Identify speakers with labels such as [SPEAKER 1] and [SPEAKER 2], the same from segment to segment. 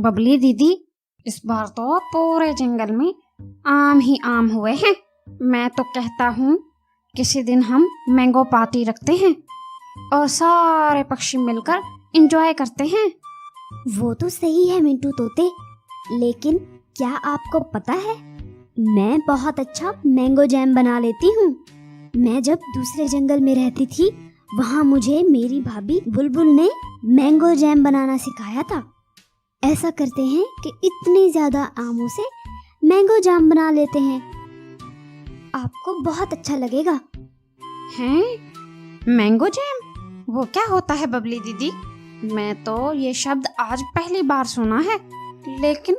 [SPEAKER 1] बबली दीदी, इस बार तो पूरे जंगल में आम ही आम हुए हैं। मैं तो कहता हूँ किसी दिन हम मैंगो पार्टी रखते हैं और सारे पक्षी मिलकर एंजॉय करते हैं।
[SPEAKER 2] वो तो सही है मिंटू तोते, लेकिन क्या आपको पता है मैं बहुत अच्छा मैंगो जैम बना लेती हूँ। मैं जब दूसरे जंगल में रहती थी वहाँ मुझे मेरी भाभी बुलबुल ने मैंगो जैम बनाना सिखाया था। ऐसा करते हैं कि इतने ज्यादा आमों से मैंगो जैम बना लेते हैं, आपको बहुत अच्छा लगेगा।
[SPEAKER 1] हैं? Mango jam? वो क्या होता है बबली दीदी? मैं तो ये शब्द आज पहली बार सुना है, लेकिन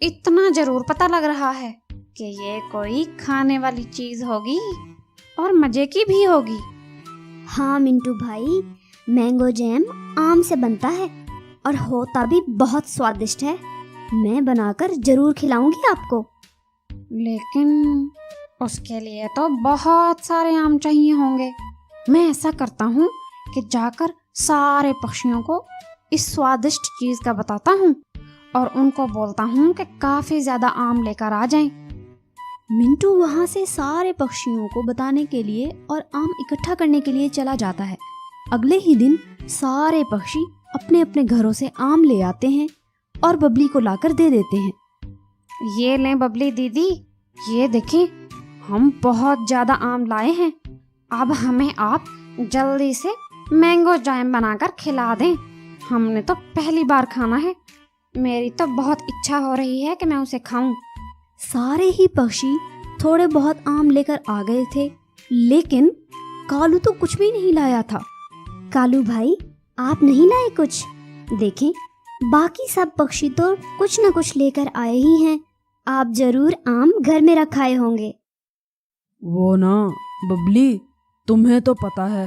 [SPEAKER 1] इतना जरूर पता लग रहा है कि ये कोई खाने वाली चीज होगी और मजे की भी होगी।
[SPEAKER 2] हाँ मिंटू भाई, मैंगो जैम आम से बनता है और होता भी बहुत स्वादिष्ट है। मैं बनाकर जरूर खिलाऊंगी आपको।
[SPEAKER 1] लेकिन उसके लिए तो बहुत सारे आम चाहिए होंगे। मैं ऐसा करता हूँ कि जाकर सारे पक्षियों को इस स्वादिष्ट चीज का बताता हूँ और उनको बोलता हूँ कि काफी ज्यादा आम लेकर आ जाएं।
[SPEAKER 3] मिंटू वहाँ से सारे पक्षियों को बताने के लिए और आम इकट्ठा करने के लिए चला जाता है। अगले ही दिन सारे पक्षी अपने अपने घरों से आम ले आते हैं और बबली को लाकर दे देते हैं।
[SPEAKER 1] ये लें बबली दीदी, ये देखें, हम बहुत ज्यादा आम लाए हैं। अब हमें आप जल्दी से मैंगो जैम बनाकर खिला दें। हमने तो पहली बार खाना है। मेरी तो बहुत इच्छा हो रही है कि मैं उसे खाऊं।
[SPEAKER 3] सारे ही पक्षी थोड़े बहुत आम लेकर आ गए थे, लेकिन कालू तो कुछ भी नहीं लाया था।
[SPEAKER 2] कालू भाई, आप नहीं लाए कुछ? देखें, बाकी सब पक्षी तो कुछ न कुछ लेकर आए ही हैं। आप जरूर आम घर में रखाए होंगे।
[SPEAKER 4] वो ना बबली, तुम्हें तो पता है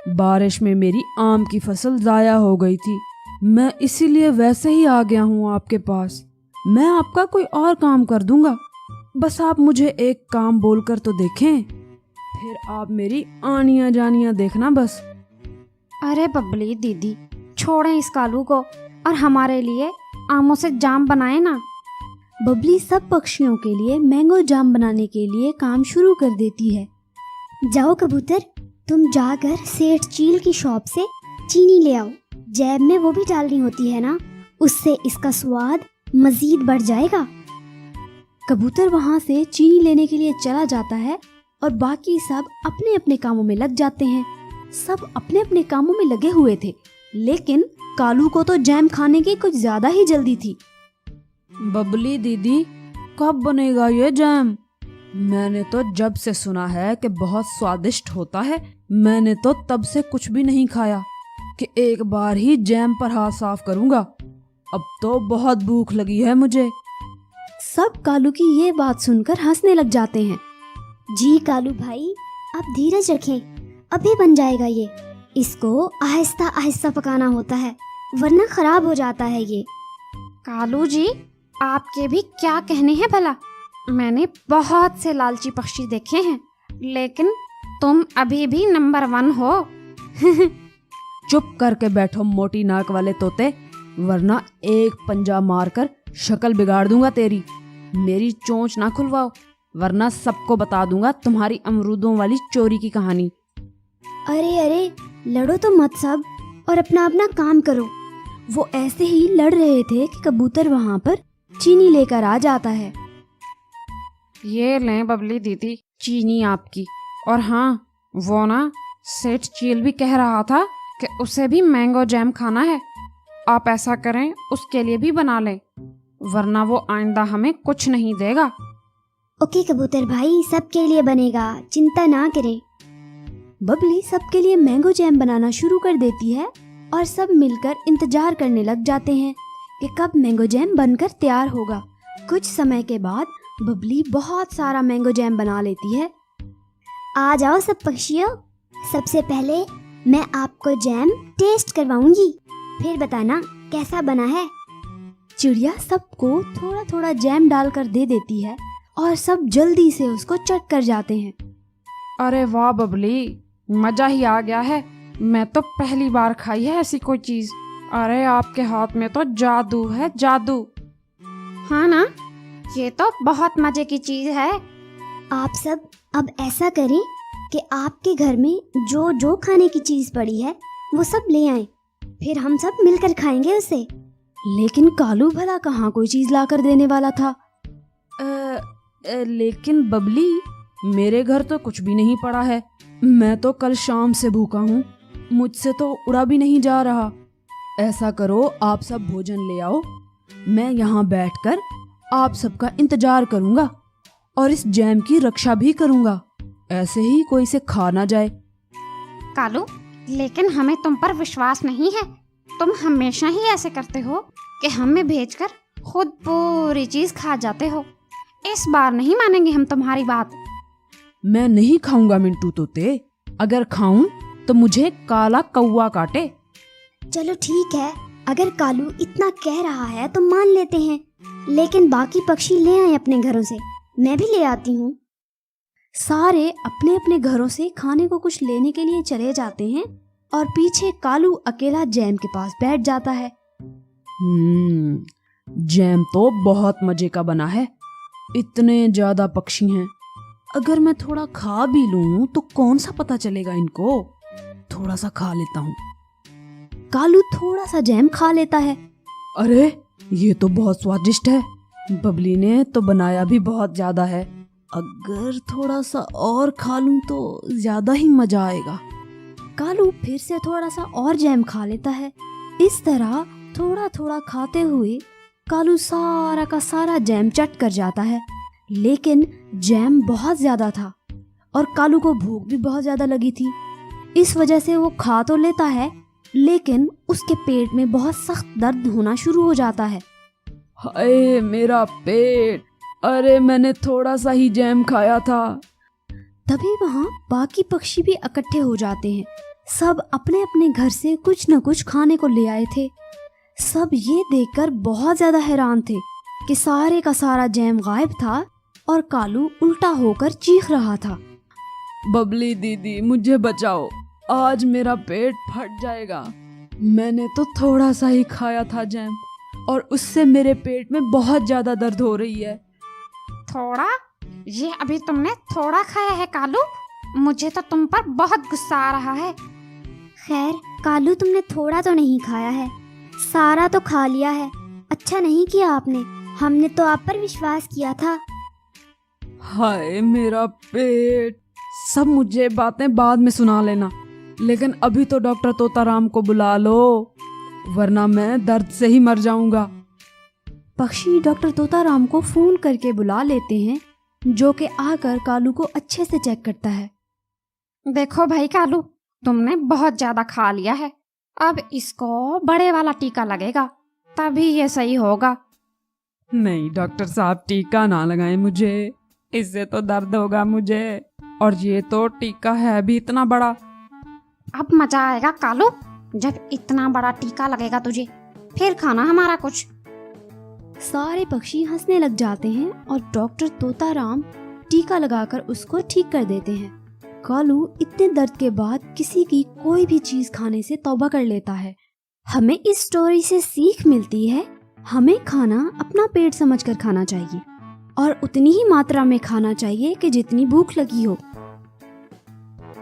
[SPEAKER 4] बारिश में मेरी आम की फसल ज़ाया हो गई थी। मैं इसीलिए वैसे ही आ गया हूँ आपके पास। मैं आपका कोई और काम कर दूंगा, बस आप मुझे एक काम बोलकर तो देखें, फिर आप मेरी आनियाँ जानियाँ देखना बस।
[SPEAKER 1] अरे बबली दीदी, छोड़ें इस कालू को और हमारे लिए आमों से जाम बनाए ना।
[SPEAKER 3] बबली सब पक्षियों के लिए मैंगो जाम बनाने के लिए काम शुरू कर देती है।
[SPEAKER 2] जाओ कबूतर, तुम जाकर सेठ चील की शॉप से चीनी ले आओ। जैम में वो भी डालनी होती है ना, उससे इसका स्वाद मजीद बढ़ जाएगा।
[SPEAKER 3] कबूतर वहाँ से चीनी लेने के लिए चला जाता है और बाकी सब अपने अपने कामों में लग जाते हैं। सब अपने अपने कामों में लगे हुए थे, लेकिन कालू को तो जैम खाने की कुछ ज्यादा ही जल्दी थी।
[SPEAKER 4] बबली दीदी, कब बनेगा ये जैम? मैंने तो जब से सुना है कि बहुत स्वादिष्ट होता है, मैंने तो तब से कुछ भी नहीं खाया कि एक बार ही जैम पर हाथ साफ करूंगा। अब तो बहुत भूख लगी है मुझे।
[SPEAKER 3] सब कालू की ये बात सुनकर हंसने लग जाते हैं।
[SPEAKER 2] जी कालू भाई, आप धीरज रखें, अभी बन जाएगा ये। इसको आहिस्ता आहिस्ता पकाना होता है, वरना खराब हो जाता है ये।
[SPEAKER 1] कालू जी, आपके भी क्या कहने हैं भला? मैंने बहुत से लालची पक्षी देखे हैं, लेकिन तुम अभी भी नंबर 1 हो।
[SPEAKER 4] चुप करके बैठो मोटी नाक वाले तोते, वरना एक पंजा मारकर शक्ल बिगाड़ दूंगा तेरी। मेरी चोंच ना खुलवाओ, वरना सबको बता दूंगा तुम्हारी अमरूदों वाली चोरी की कहानी।
[SPEAKER 2] अरे अरे, लड़ो तो मत सब, और अपना अपना काम करो।
[SPEAKER 3] वो ऐसे ही लड़ रहे थे कि कबूतर वहाँ पर चीनी लेकर आ जाता है।
[SPEAKER 1] ये लें बबली दीदी, चीनी आपकी। और हाँ, वो ना सेठ चील भी कह रहा था कि उसे भी मैंगो जैम खाना है। आप ऐसा करें, उसके लिए भी बना लें, वरना वो आइंदा हमें कुछ नहीं देगा।
[SPEAKER 2] ओके कबूतर भाई, सबके लिए बनेगा, चिंता ना करें।
[SPEAKER 3] बबली सबके लिए मैंगो जैम बनाना शुरू कर देती है और सब मिलकर इंतजार करने लग जाते हैं कि कब मैंगो जैम बनकर तैयार होगा। कुछ समय के बाद बबली बहुत सारा मैंगो जैम बना लेती है।
[SPEAKER 2] आ जाओ सब पक्षियों, सबसे पहले मैं आपको जैम टेस्ट करवाऊंगी, फिर बताना कैसा बना है।
[SPEAKER 3] चिड़िया सबको थोड़ा थोड़ा जैम डालकर दे देती है और सब जल्दी से उसको चट कर जाते हैं।
[SPEAKER 1] अरे वाह बबली, मजा ही आ गया है। मैं तो पहली बार खाई है ऐसी कोई चीज, अरे आपके हाथ में तो जादू है, जादू। हाँ ना, ये तो बहुत मजे की चीज है।
[SPEAKER 2] आप सब अब ऐसा करें कि आपके घर में जो जो खाने की चीज पड़ी है वो सब ले आएं, फिर हम सब मिलकर खाएंगे उसे।
[SPEAKER 3] लेकिन कालू भला कहाँ कोई चीज लाकर देने वाला था।
[SPEAKER 4] लेकिन बबली, मेरे घर तो कुछ भी नहीं पड़ा है। मैं तो कल शाम से भूखा हूँ, मुझसे तो उड़ा भी नहीं जा रहा। ऐसा करो, आप सब भोजन ले आओ, मैं यहाँ बैठकर आप सबका इंतजार करूँगा और इस जैम की रक्षा भी करूँगा, ऐसे ही कोई से खा ना जाए।
[SPEAKER 1] कालू, लेकिन हमें तुम पर विश्वास नहीं है। तुम हमेशा ही ऐसे करते हो कि हमें भेजकर खुद पूरी चीज खा जाते हो। इस बार नहीं मानेंगे हम तुम्हारी बात।
[SPEAKER 4] मैं नहीं खाऊंगा मिंटू तोते, अगर खाऊं तो मुझे काला कौवा काटे।
[SPEAKER 2] चलो ठीक है, अगर कालू इतना कह रहा है तो मान लेते हैं, लेकिन बाकी पक्षी ले आए अपने घरों से, मैं भी ले आती हूँ।
[SPEAKER 3] सारे अपने अपने घरों से खाने को कुछ लेने के लिए चले जाते हैं और पीछे कालू अकेला जैम के पास बैठ जाता है।
[SPEAKER 4] जैम तो बहुत मजे का बना है, इतने ज्यादा पक्षी हैं, अगर मैं थोड़ा खा भी लूं तो कौन सा पता चलेगा इनको। थोड़ा सा खा लेता हूँ।
[SPEAKER 3] कालू थोड़ा सा जैम खा लेता है।
[SPEAKER 4] अरे ये तो बहुत स्वादिष्ट है, बबली ने तो बनाया भी बहुत ज्यादा है, अगर थोड़ा सा और खा लूं तो ज्यादा ही मजा आएगा।
[SPEAKER 3] कालू फिर से थोड़ा सा और जैम खा लेता है। इस तरह थोड़ा थोड़ा खाते हुए कालू सारा का सारा जैम चट कर जाता है, लेकिन जैम बहुत ज्यादा था और कालू को भूख भी बहुत ज्यादा लगी थी। इस वजह से वो खा तो लेता है, लेकिन उसके पेट में बहुत सख्त दर्द होना शुरू हो जाता है।
[SPEAKER 4] हाय मेरा पेट, अरे मैंने थोड़ा सा ही जैम खाया था।
[SPEAKER 3] तभी वहाँ बाकी पक्षी भी इकट्ठे हो जाते हैं। सब अपने अपने घर से कुछ न कुछ खाने को ले आए थे। सब ये देखकर बहुत ज्यादा हैरान थे कि सारे का सारा जैम गायब था और कालू उल्टा होकर चीख रहा था।
[SPEAKER 4] बबली दीदी मुझे बचाओ, आज मेरा पेट फट जाएगा। मैंने तो थोड़ा सा ही खाया था जैम और उससे मेरे पेट में बहुत ज्यादा दर्द हो रही है।
[SPEAKER 1] थोड़ा? ये अभी तुमने थोड़ा खाया है कालू? मुझे तो तुम पर बहुत गुस्सा आ रहा है।
[SPEAKER 2] खैर कालू, तुमने थोड़ा तो नहीं खाया है, सारा तो खा लिया है। अच्छा नहीं किया आपने, हमने तो आप पर विश्वास किया था।
[SPEAKER 4] हाय मेरा पेट। सब मुझे बातें बाद में सुना लेना, लेकिन अभी तो डॉक्टर तोताराम को बुला लो, वरना मैं दर्द से ही मर जाऊंगा।
[SPEAKER 3] पक्षी डॉक्टर तोताराम को फोन करके बुला लेते हैं, जो कि आकर कालू को अच्छे से चेक करता है।
[SPEAKER 1] देखो भाई कालू, तुमने बहुत ज्यादा खा लिया है, अब इसको बड़े वाला टीका लगेगा, तभी ये सही होगा।
[SPEAKER 4] नहीं डॉक्टर साहब, टीका ना लगाएं मुझे, इससे तो दर्द होगा मुझे, और ये तो टीका है भी इतना बड़ा।
[SPEAKER 1] अब मजा आएगा कालू, जब इतना बड़ा टीका लगेगा तुझे, फिर खाना हमारा कुछ।
[SPEAKER 3] सारे पक्षी हंसने लग जाते हैं और डॉक्टर तोताराम टीका लगाकर उसको ठीक कर देते हैं। कालू इतने दर्द के बाद किसी की कोई भी चीज खाने से तौबा कर लेता है। हमें इस स्टोरी से सीख मिलती है, हमें खाना अपना पेट समझकर खाना चाहिए और उतनी ही मात्रा में खाना चाहिए कि जितनी भूख लगी हो।